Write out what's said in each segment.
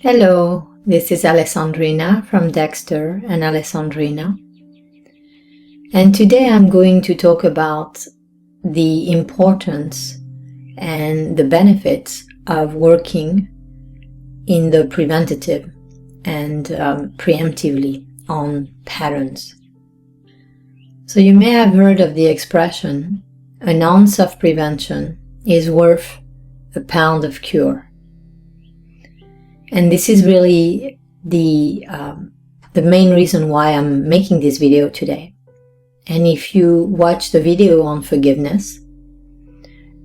Hello, this is Alessandrina from Dexter and Alessandrina. And today I'm going to talk about the importance and the benefits of working in the preventative and preemptively on patterns. So you may have heard of the expression, an ounce of prevention is worth a pound of cure. And this is really the main reason why I'm making this video today. And if you watch the video on forgiveness,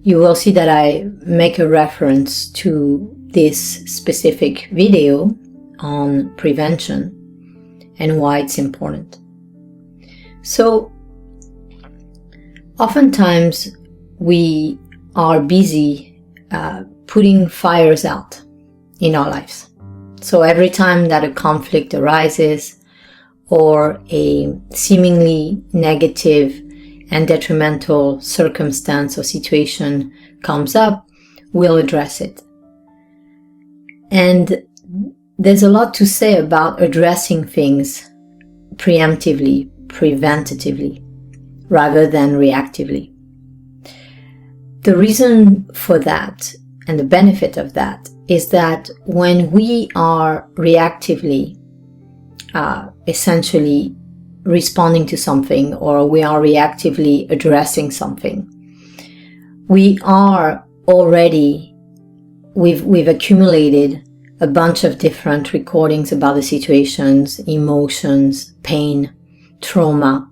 you will see that I make a reference to this specific video on prevention and why it's important. So, oftentimes we are busy putting fires out in our lives. So every time that a conflict arises or a seemingly negative and detrimental circumstance or situation comes up, we'll address it. And there's a lot to say about addressing things preemptively, preventatively, rather than reactively. The reason for that and the benefit of that is that when we are reactively essentially responding to something, or we are reactively addressing something, we've accumulated a bunch of different recordings about the situations, emotions, pain, trauma,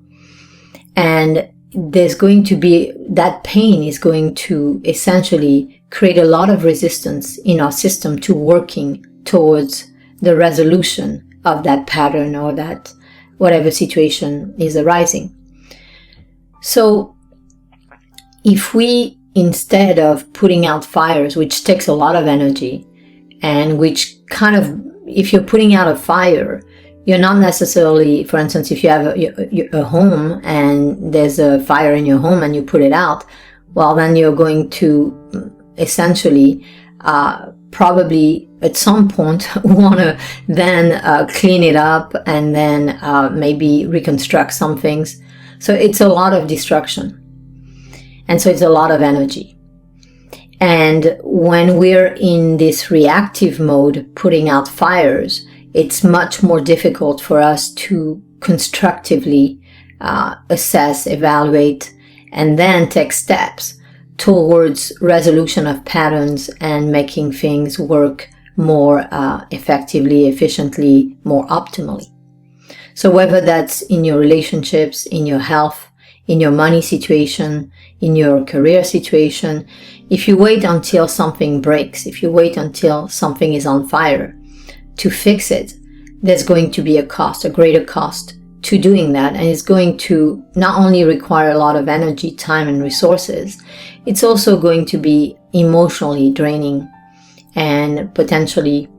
and that pain is going to essentially create a lot of resistance in our system to working towards the resolution of that pattern or that whatever situation is arising. So if we, instead of putting out fires, which takes a lot of energy, and which if you're putting out a fire, you're not necessarily, for instance, if you have a home and there's a fire in your home and you put it out, well, then you're going to essentially probably at some point want to then clean it up and then maybe reconstruct some things. So it's a lot of destruction. And so it's a lot of energy. And when we're in this reactive mode, putting out fires, it's much more difficult for us to constructively assess, evaluate, and then take steps towards resolution of patterns and making things work more effectively, efficiently, more optimally. So whether that's in your relationships, in your health, in your money situation, in your career situation, if you wait until something breaks, if you wait until something is on fire to fix it, there's going to be a greater cost to doing that, and it's going to not only require a lot of energy, time, and resources, it's also going to be emotionally draining and potentially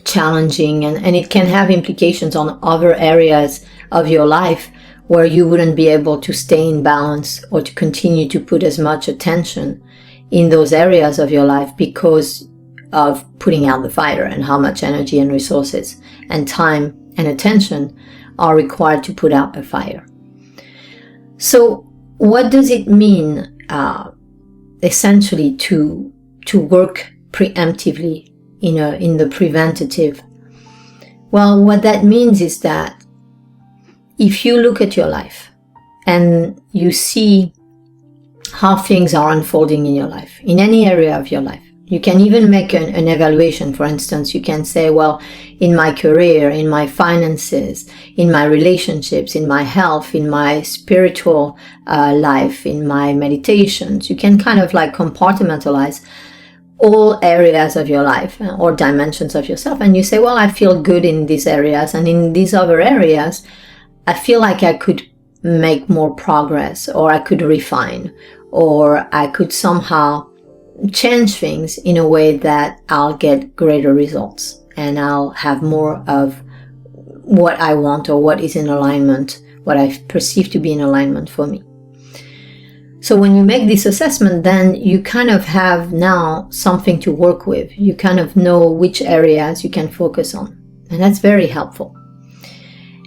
challenging, and it can have implications on other areas of your life where you wouldn't be able to stay in balance or to continue to put as much attention in those areas of your life because of putting out the fire and how much energy and resources and time and attention are required to put out a fire. So what does it mean essentially to work preemptively in the preventative? Well, what that means is that if you look at your life and you see how things are unfolding in your life, in any area of your life, you can even make an evaluation. For instance, you can say, well, in my career, in my finances, in my relationships, in my health, in my spiritual life, in my meditations, you can kind of like compartmentalize all areas of your life or dimensions of yourself. And you say, well, I feel good in these areas, and in these other areas, I feel like I could make more progress, or I could refine, or I could somehow change things in a way that I'll get greater results and I'll have more of what I want or what is in alignment, what I perceive to be in alignment for me. So when you make this assessment, then you kind of have now something to work with. You kind of know which areas you can focus on. And that's very helpful.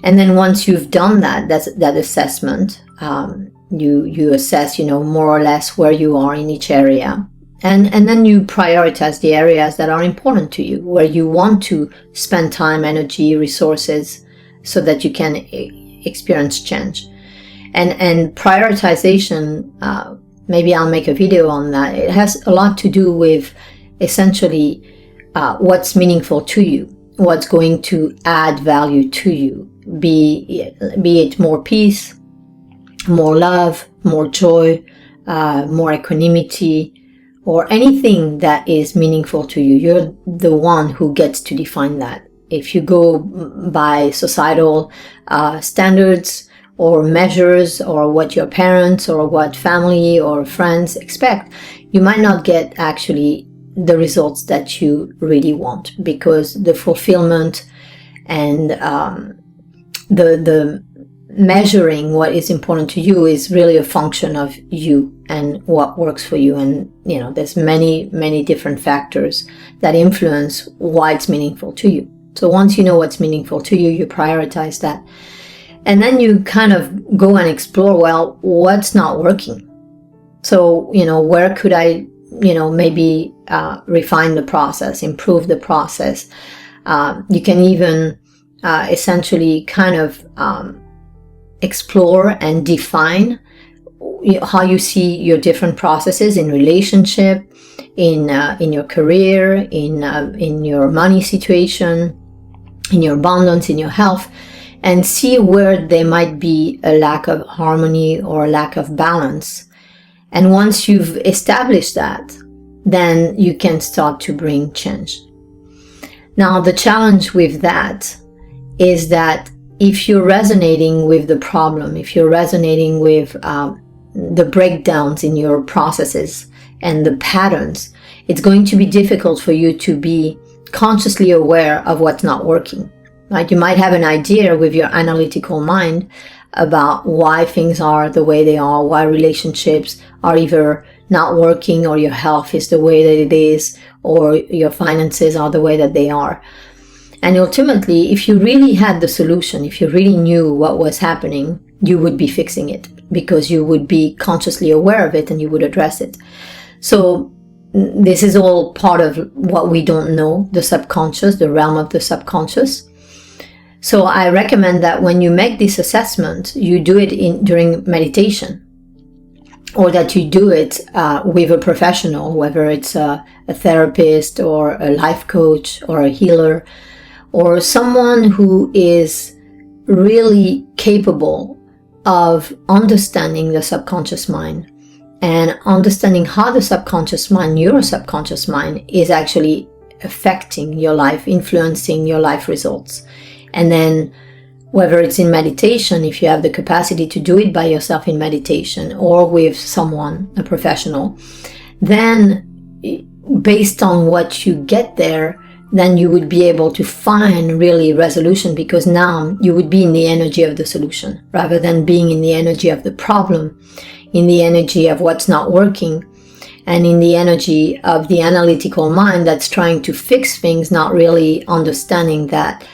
And then once you've done that assessment, you assess, more or less where you are in each area. And then you prioritize the areas that are important to you, where you want to spend time, energy, resources, so that you can experience change. And prioritization, maybe I'll make a video on that. It has a lot to do with essentially what's meaningful to you, what's going to add value to you, be it more peace, more love, more joy, more equanimity, or anything that is meaningful to you. You're the one who gets to define that. If you go by societal standards or measures, or what your parents or what family or friends expect, you might not get actually the results that you really want, because the fulfillment and the measuring what is important to you is really a function of you and what works for you. And there's many different factors that influence why it's meaningful to you. So once you know what's meaningful to you, you prioritize that. And then you kind of go and explore, well, what's not working? So, where could I, maybe refine the process, improve the process? You can even essentially kind of explore and define how you see your different processes in relationship, in your career, in your money situation, in your abundance, in your health, and see where there might be a lack of harmony or a lack of balance. And once you've established that, then you can start to bring change. Now, the challenge with that is that if you're resonating with the problem, if you're resonating with the breakdowns in your processes and the patterns, it's going to be difficult for you to be consciously aware of what's not working. Right? You might have an idea with your analytical mind about why things are the way they are, why relationships are either not working, or your health is the way that it is, or your finances are the way that they are. And ultimately, if you really had the solution, if you really knew what was happening, you would be fixing it, because you would be consciously aware of it and you would address it. So this is all part of what we don't know, the subconscious, the realm of the subconscious. So I recommend that when you make this assessment, you do it during meditation, or that you do it with a professional, whether it's a therapist or a life coach or a healer, or someone who is really capable of understanding the subconscious mind and understanding how the subconscious mind, your subconscious mind, is actually affecting your life, influencing your life results. And then whether it's in meditation, if you have the capacity to do it by yourself in meditation, or with someone, a professional, then based on what you get there, then you would be able to find really resolution, because now you would be in the energy of the solution rather than being in the energy of the problem, in the energy of what's not working, and in the energy of the analytical mind that's trying to fix things, not really understanding that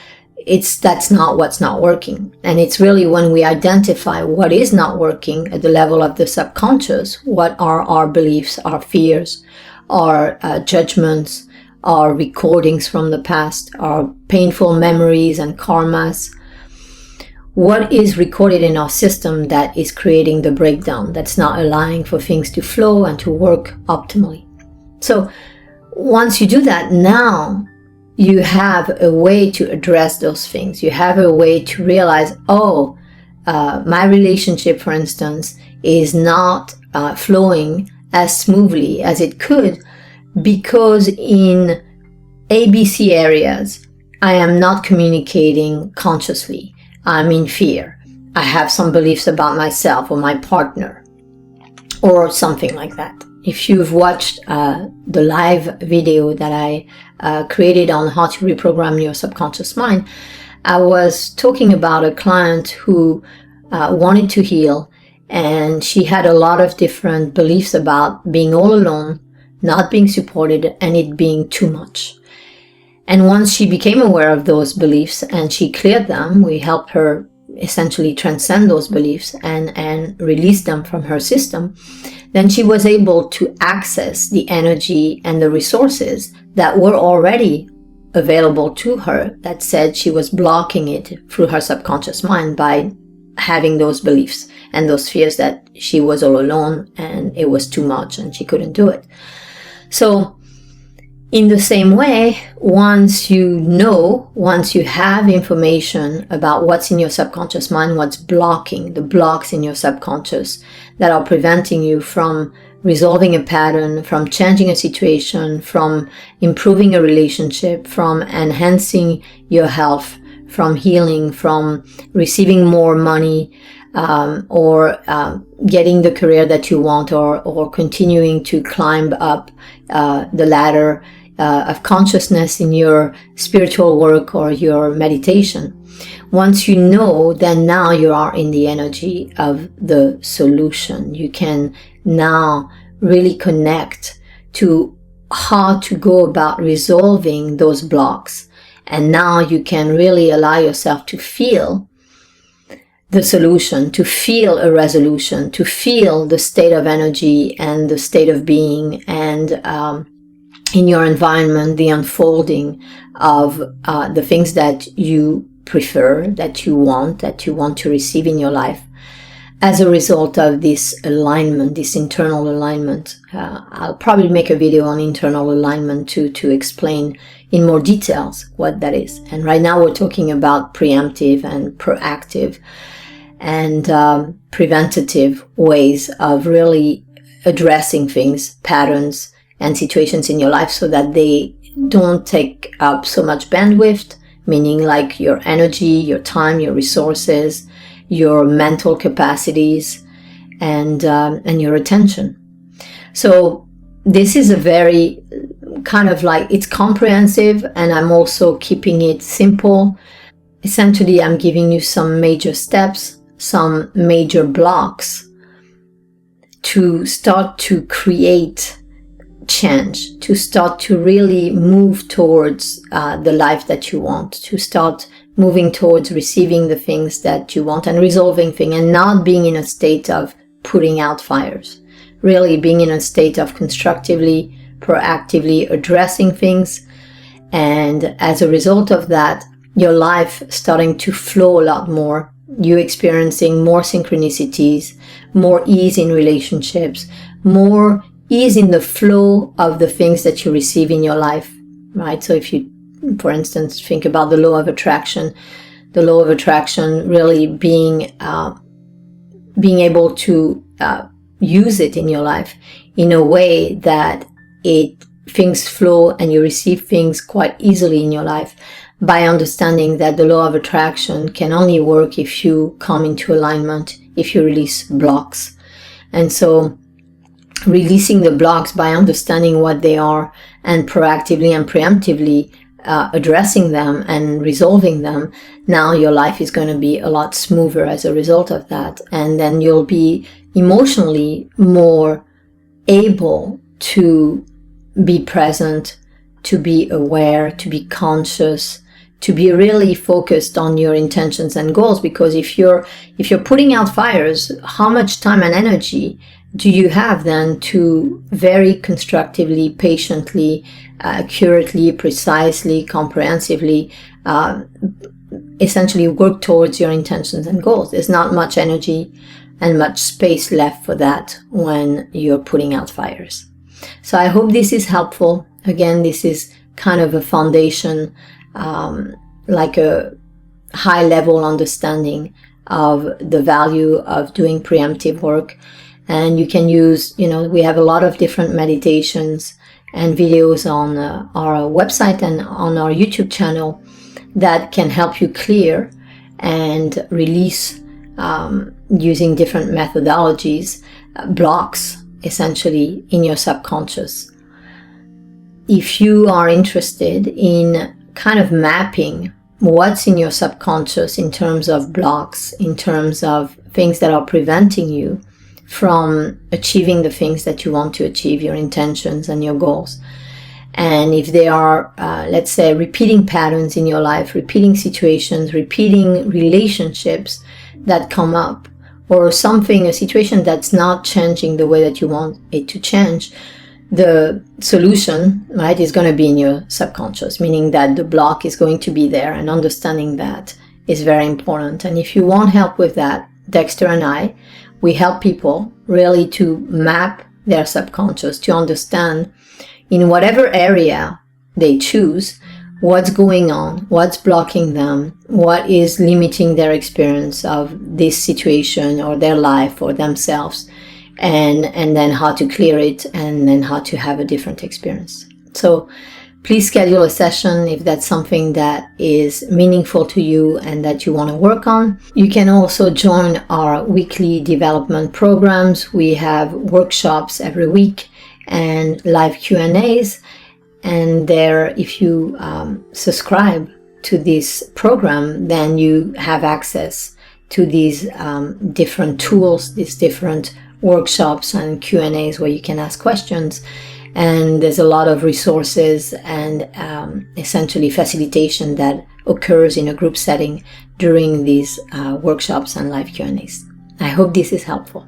that's not what's not working. And it's really when we identify what is not working at the level of the subconscious, what are our beliefs, our fears, our judgments, our recordings from the past, our painful memories and karmas, what is recorded in our system that is creating the breakdown, that's not allowing for things to flow and to work optimally. So once you do that, now you have a way to address those things. You have a way to realize, my relationship, for instance, is not flowing as smoothly as it could, because in ABC areas, I am not communicating consciously. I'm in fear. I have some beliefs about myself or my partner, or something like that. If you've watched the live video that I created on how to reprogram your subconscious mind, I was talking about a client who wanted to heal, And she had a lot of different beliefs about being all alone, not being supported, and it being too much. And once she became aware of those beliefs and she cleared them, we helped her essentially transcend those beliefs and release them from her system. Then she was able to access the energy and the resources that were already available to her, that said she was blocking it through her subconscious mind by having those beliefs and those fears that she was all alone and it was too much and she couldn't do it. So in the same way, once you have information about what's in your subconscious mind, what's blocking, the blocks in your subconscious that are preventing you from resolving a pattern, from changing a situation, from improving a relationship, from enhancing your health, from healing, from receiving more money, or getting the career that you want, or continuing to climb up the ladder of consciousness in your spiritual work or your meditation. Once you know, then now you are in the energy of the solution. You can now really connect to how to go about resolving those blocks. And now you can really allow yourself to feel the solution, to feel a resolution, to feel the state of energy and the state of being, and in your environment, the unfolding of the things that you prefer, that you want to receive in your life as a result of this alignment, this internal alignment. I'll probably make a video on internal alignment to explain in more details what that is. And right now we're talking about preemptive and proactive and preventative ways of really addressing things, patterns, and situations in your life so that they don't take up so much bandwidth, meaning like your energy, your time, your resources, your mental capacities, and your attention. So this is a very kind of like, it's comprehensive, and I'm also keeping it simple. Essentially, I'm giving you some major steps, some major blocks to start to create change, to start to really move towards the life that you want, to start moving towards receiving the things that you want and resolving things, and not being in a state of putting out fires, really being in a state of constructively, proactively addressing things. And as a result of that, your life starting to flow a lot more, you experiencing more synchronicities, more ease in relationships, more ease in the flow of the things that you receive in your life, right? So if you, for instance, think about the law of attraction really being able to use it in your life in a way that things flow and you receive things quite easily in your life, by understanding that the law of attraction can only work if you come into alignment, if you release blocks. And so releasing the blocks by understanding what they are and proactively and preemptively addressing them and resolving them, now your life is going to be a lot smoother as a result of that. And then you'll be emotionally more able to be present, to be aware, to be conscious, to be really focused on your intentions and goals. Because if you're putting out fires, how much time and energy do you have then to very constructively, patiently, accurately, precisely, comprehensively, essentially work towards your intentions and goals? There's not much energy and much space left for that when you're putting out fires. So I hope this is helpful. Again, this is kind of a foundation, like a high level understanding of the value of doing preemptive work. And you can use, we have a lot of different meditations and videos on our website and on our YouTube channel that can help you clear and release, using different methodologies, blocks essentially in your subconscious. If you are interested in kind of mapping what's in your subconscious in terms of blocks, in terms of things that are preventing you from achieving the things that you want to achieve, your intentions and your goals. And if there are, let's say, repeating patterns in your life, repeating situations, repeating relationships that come up, or something, a situation that's not changing the way that you want it to change, the solution, right, is going to be in your subconscious, meaning that the block is going to be there, and understanding that is very important. And if you want help with that, Dexter and I, we help people really to map their subconscious, to understand in whatever area they choose, what's going on, what's blocking them, what is limiting their experience of this situation or their life or themselves, and then how to clear it, and then how to have a different experience. So please schedule a session if that's something that is meaningful to you and that you want to work on. You can also join our weekly development programs. We have workshops every week and live Q&As. And there, if you subscribe to this program, then you have access to these different tools, these different workshops and Q&As where you can ask questions. And there's a lot of resources and essentially facilitation that occurs in a group setting during these workshops and live Q&As. I hope this is helpful.